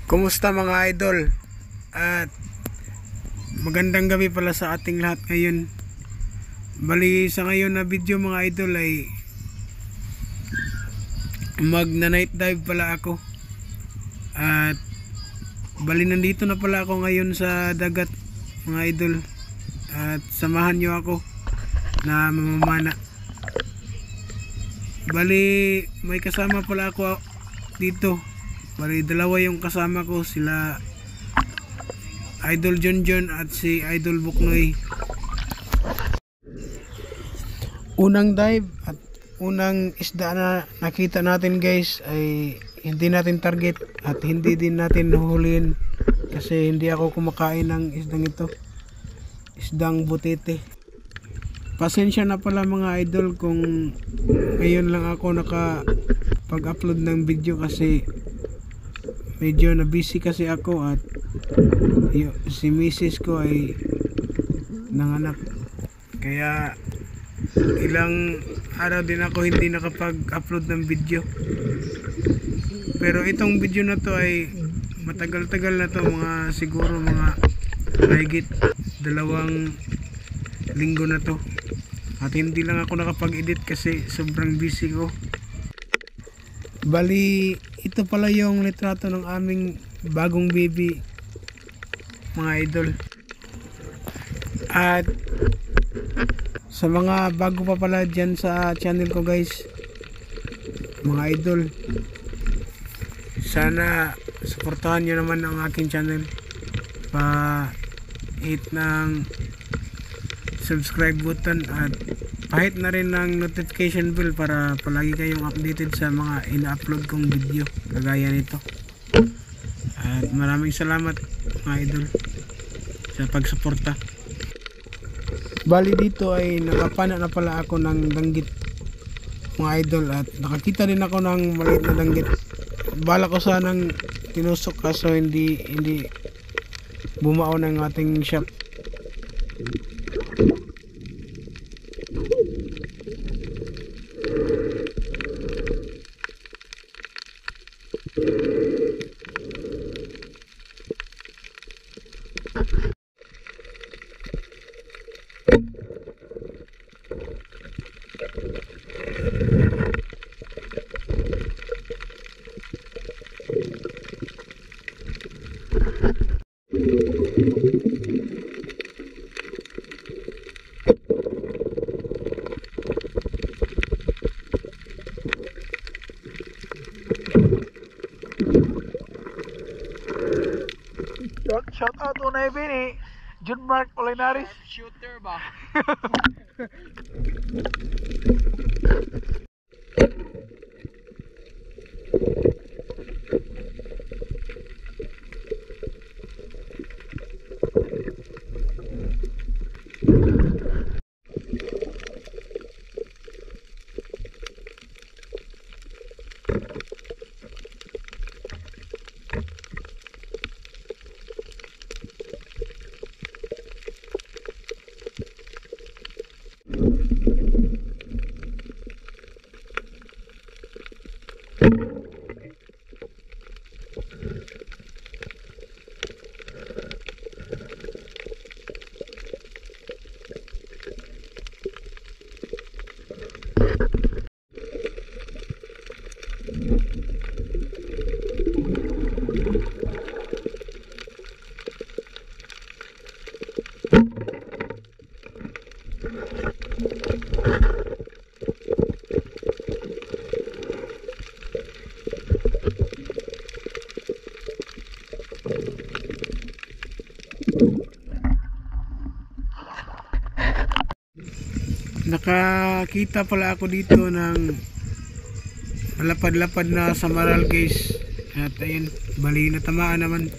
Kumusta mga idol? At magandang gabi pala sa ating lahat ngayon. Bali sa ngayon na video mga idol ay magna-night dive pala ako. At bali nandito na pala ako ngayon sa dagat mga idol. At samahan nyo ako na mamamana. Bali may kasama pala ako dito. Bali dalawa yung kasama ko, sila Idol John at si Idol Buknoy. Unang dive at unang isda na nakita natin guys ay hindi natin target at hindi din natin huhulihin kasi hindi ako kumakain ng isdang ito, isdang butete. Pasensya na pala mga idol kung ngayon lang ako nakapag-upload ng video kasi medyo na busy kasi ako at si misis ko ay nanganak, kaya ilang araw din ako hindi nakapag-upload ng video. Pero itong video na to ay matagal-tagal na to, mga siguro mga mahigit 2 linggo na to at hindi lang ako nakapag-edit kasi sobrang busy ko. Bali ito pala yung litrato ng aming bagong baby mga idol. At sa mga bago pa pala dyan sa channel ko guys mga idol, sana suportahan nyo naman ang aking channel, pa hit ng subscribe button at pahit na rin ng notification bell para palagi kayong updated sa mga ina-upload kong video kagaya nito. At maraming salamat mga idol sa pagsuporta. Bali dito ay nakapana na pala ako ng danggit mga idol at nakakita din ako ng maliit na danggit. Bala ko sanang tinusok kaso hindi bumao ng ating shop. Shout out to na Bini, John Mark Olinaris. Shooter ba? Nakakita pala ako dito ng malapad-lapad na samaral guys. At ayun, bali natamaan naman.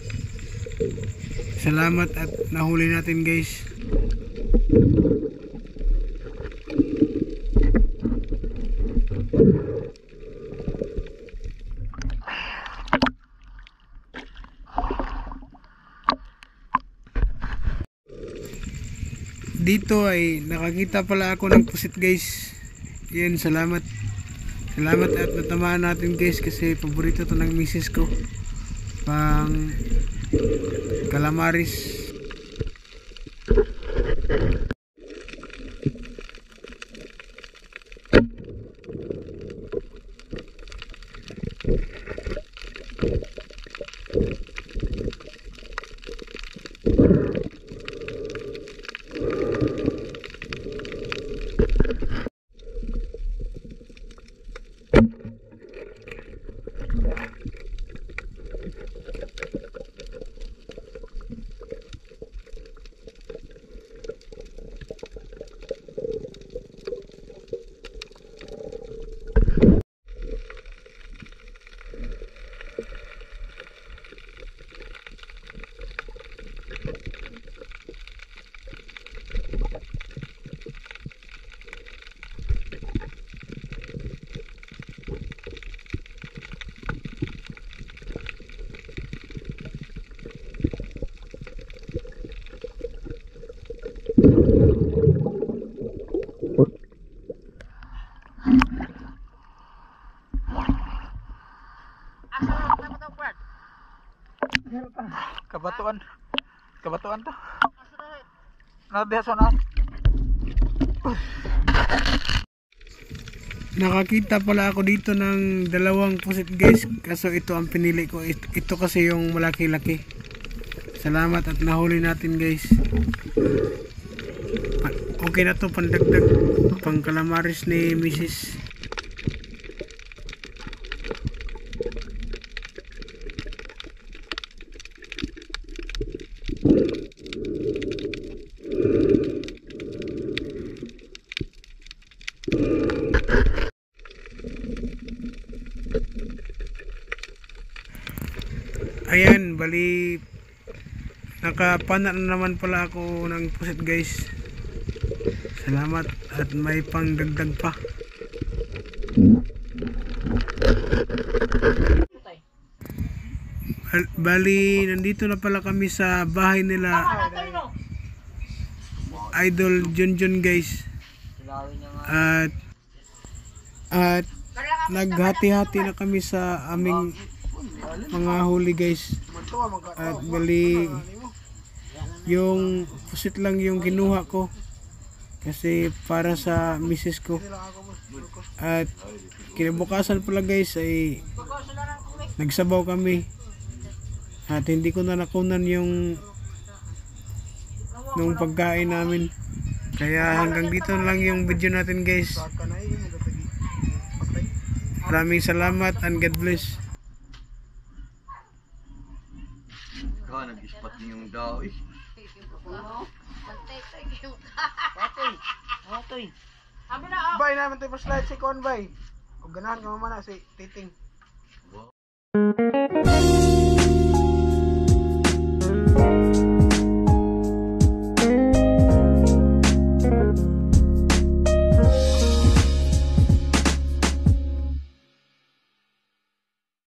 Salamat at nahuli natin guys. Dito ay nakakita pala ako ng pusit guys. Yan, salamat. Salamat at natamaan natin guys kasi paborito to ng misis ko. Pang calamaris. Kabatuan. Kabatuan to. Nadihason. Nakakita pala ako dito ng dalawang pusit guys. Kaso ito ang pinili ko. Ito kasi yung malaki-laki. Salamat at nahuli natin guys. Okay na to, pandagdag. Pang calamaris ni Mrs. Ayan, bali nakapana na naman pala ako ng pusit guys. Salamat at may pangdagdag pa. Bali nandito na pala kami sa bahay nila Idol Junjun guys. At naghati-hati na kami sa aming mga huli guys. At bali yung pusit lang yung kinuha ko kasi para sa misis ko. At kinabukasan pala guys ay nagsabaw kami at hindi ko na nakunan yung nung pagkain namin. Kaya hanggang dito lang yung video natin guys. Maraming salamat and God bless. Nag-ispat niyong daw eh. Matoy. Bay naman tayo pa-slide si Convay. Kung ganahan ka mamana si Titing.